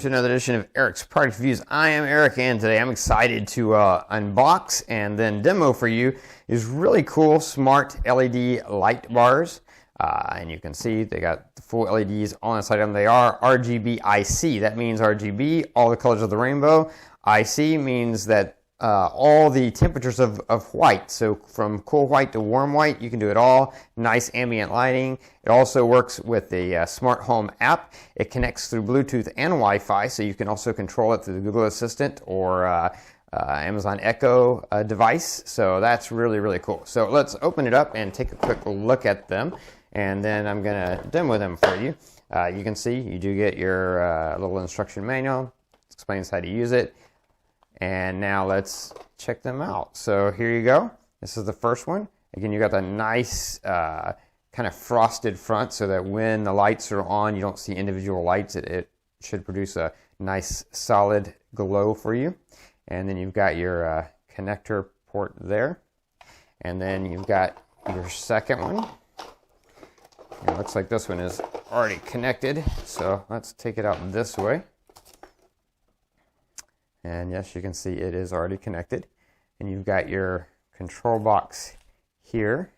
to another edition of Eric's Product Reviews. I am Eric, and today I'm excited to unbox and then demo for you these really cool smart LED light bars. And you can see they got the full LEDs on the side of them. They are RGB IC. That means RGB, all the colors of the rainbow. IC means that all the temperatures of white. So from cool white to warm white, you can do it all. Nice ambient lighting. It also works with the smart home app. It connects through Bluetooth and Wi-Fi, so you can also control it through the Google Assistant or Amazon Echo device. So that's really, really cool. So let's open it up and take a quick look at them, and then I'm going to demo them for you. You can see you do get your little instruction manual. It explains how to use it. And now let's check them out. So here you go. This is the first one. Again, you got the nice kind of frosted front so that when the lights are on, you don't see individual lights. It should produce a nice solid glow for you. And then you've got your connector port there. And then you've got your second one. It looks like this one is already connected. So let's take it out this way. And yes, you can see it is already connected. And you've got your control box here.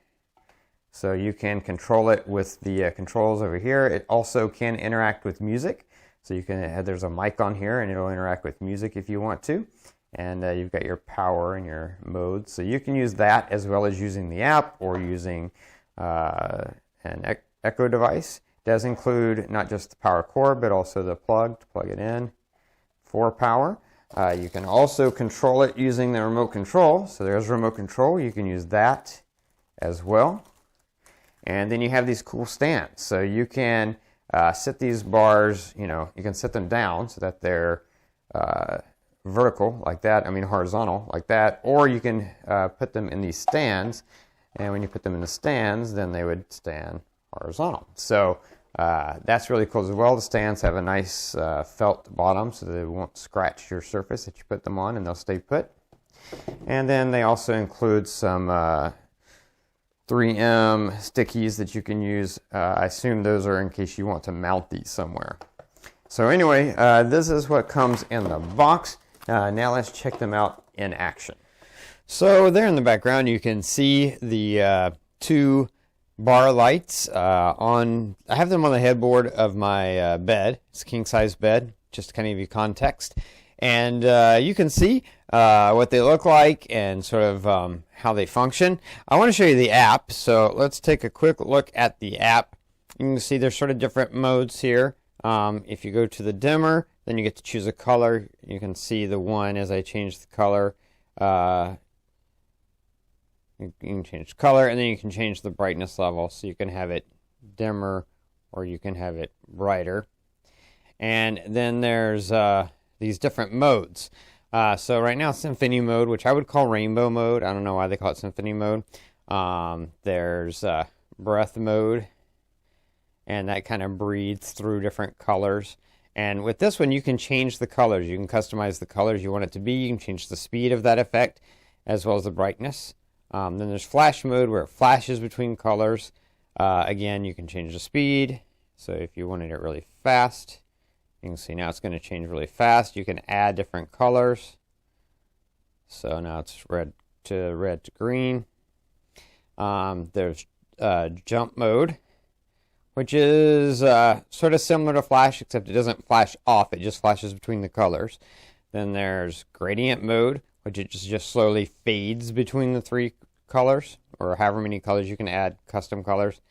So you can control it with the controls over here. It also can interact with music. So you can, there's a mic on here and it'll interact with music if you want to. And you've got your power and your modes. So you can use that as well as using the app or using an Echo device. It does include not just the power cord, but also the plug to plug it in for power. You can also control it using the remote control. So there's remote control. You can use that as well. And then you have these cool stands. So you can sit these bars, you can sit them down so that they're vertical like that, horizontal like that. Or you can put them in these stands. And when you put them in the stands, then they would stand horizontal. So that's really cool as well. The stands have a nice felt bottom so that they won't scratch your surface that you put them on, and they'll stay put. And then they also include some 3M stickies that you can use. I assume those are in case you want to mount these somewhere. So anyway, this is what comes in the box. Now let's check them out in action. So there in the background you can see the two bar lights I have them on the headboard of my bed. It's a king size bed, just to kind of give you context. And you can see what they look like and sort of how they function. I want to show you the app, so let's take a quick look at the app. You can see there's sort of different modes here. If you go to the dimmer, then you get to choose a color. You can see the one as I change the color. You can change color, and then you can change the brightness level, so you can have it dimmer or you can have it brighter. And then there's these different modes. So right now symphony mode, which I would call rainbow mode. I don't know why they call it symphony mode. There's breath mode, and that kind of breathes through different colors. And with this one, you can change the colors. You can customize the colors you want it to be. You can change the speed of that effect as well as the brightness. Then there's flash mode where it flashes between colors. Again, you can change the speed. So if you wanted it really fast, you can see now it's going to change really fast. You can add different colors. So now it's red to green. There's jump mode, which is sort of similar to flash, except it doesn't flash off. It just flashes between the colors. Then there's gradient mode, which it just slowly fades between the three colors, or however many colors you can add, custom colors.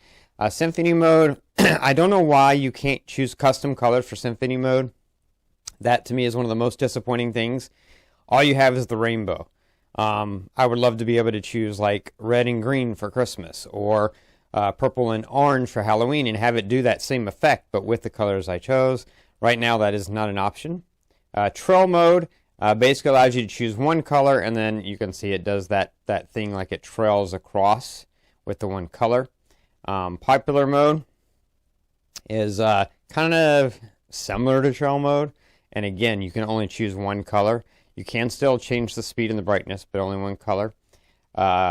Symphony mode, I don't know why you can't choose custom colors for symphony mode. That to me is one of the most disappointing things. All you have is the rainbow. I would love to be able to choose like red and green for Christmas, or purple and orange for Halloween, and have it do that same effect, but with the colors I chose. Right now that is not an option. Trail mode basically allows you to choose one color, and then you can see it does that thing like it trails across with the one color. Popular mode is kind of similar to trail mode, and again, you can only choose one color. You can still change the speed and the brightness, but only one color.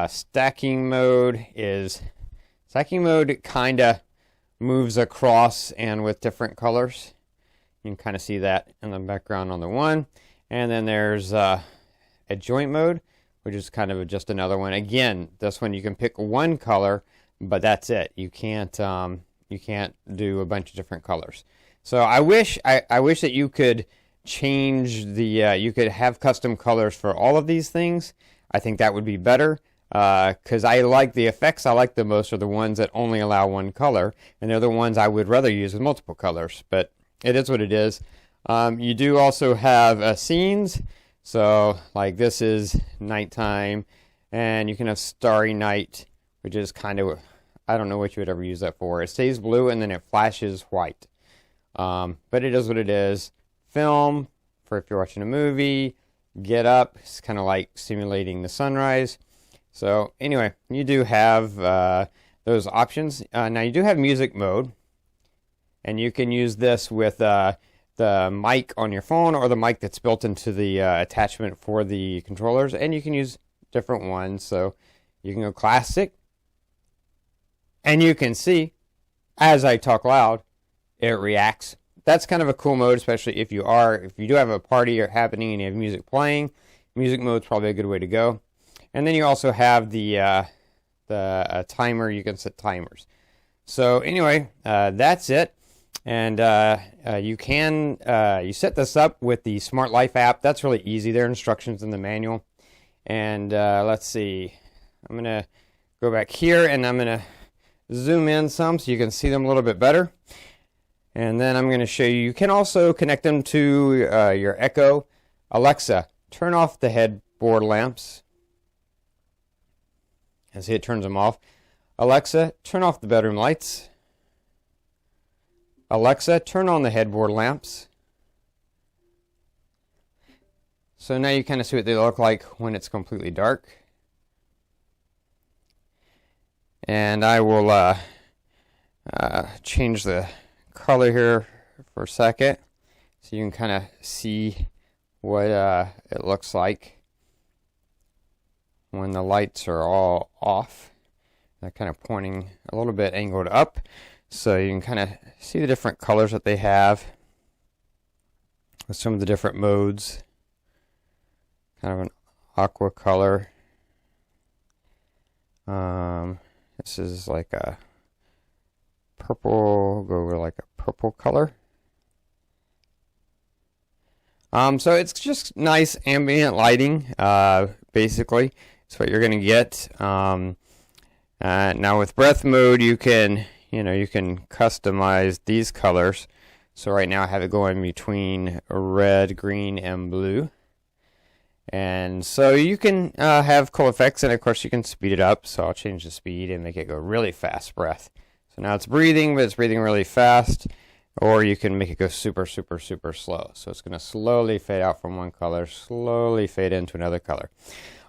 Stacking mode kind of moves across and with different colors. You can kind of see that in the background on the one. And then there's a joint mode, which is kind of just another one. Again, this one you can pick one color, but that's it. You can't do a bunch of different colors. So I wish that you could change the you could have custom colors for all of these things. I think that would be better, because I like the effects I like the most are the ones that only allow one color, and they're the ones I would rather use with multiple colors. But it is what it is. You do also have scenes. So like this is nighttime, and you can have Starry Night, which is kind of, I don't know what you would ever use that for. It stays blue and then it flashes white. But it is what it is. Film, for if you're watching a movie. Get up, it's kind of like simulating the sunrise. So anyway, you do have those options. Now you do have music mode, and you can use this with the mic on your phone or the mic that's built into the attachment for the controllers, and you can use different ones. So you can go classic, and you can see as I talk loud, it reacts. That's kind of a cool mode, especially if you do have a party or happening and you have music playing. Music mode is probably a good way to go. And then you also have the timer. You can set timers. So anyway, that's it. And you set this up with the Smart Life app. That's really easy. There are instructions in the manual. And let's see. I'm going to go back here, and I'm going to zoom in some so you can see them a little bit better. And then I'm going to show you. You can also connect them to your Echo. Alexa, turn off the headboard lamps. And see, it turns them off. Alexa, turn off the bedroom lights. Alexa, turn on the headboard lamps. So now you kind of see what they look like when it's completely dark. And I will change the color here for a second so you can kind of see what it looks like when the lights are all off. They're kind of pointing a little bit angled up, so you can kind of see the different colors that they have with some of the different modes. Kind of an aqua color. This is like a purple, go over like a purple color. So it's just nice ambient lighting, basically. It's what you're going to get. Now with breath mode, you can customize these colors. So right now I have it going between red, green, and blue. And so you can have cool effects, and of course you can speed it up. So I'll change the speed and make it go really fast breath. So now it's breathing, but it's breathing really fast. Or you can make it go super, super, super slow. So it's going to slowly fade out from one color, slowly fade into another color.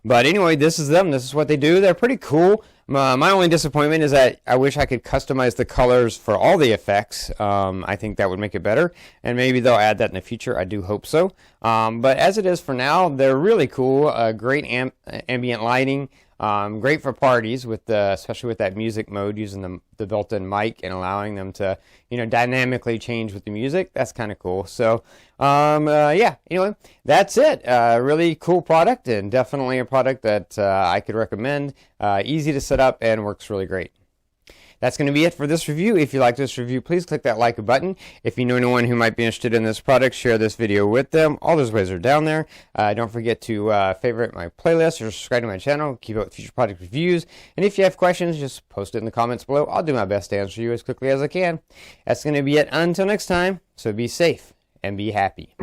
But anyway, this is them. This is what they do. They're pretty cool. My only disappointment is that I wish I could customize the colors for all the effects. I think that would make it better. And maybe they'll add that in the future. I do hope so. But as it is for now, they're really cool. Great ambient lighting. Great for parties, especially with that music mode, using the built-in mic and allowing them to, dynamically change with the music. That's kind of cool. So, yeah. Anyway, that's it. Really cool product, and definitely a product that I could recommend. Easy to set up and works really great. That's going to be it for this review. If you like this review, please click that like button. If you know anyone who might be interested in this product, share this video with them. All those ways are down there. Don't forget to favorite my playlist or subscribe to my channel. Keep up with future product reviews. And if you have questions, just post it in the comments below. I'll do my best to answer you as quickly as I can. That's going to be it until next time. So be safe and be happy.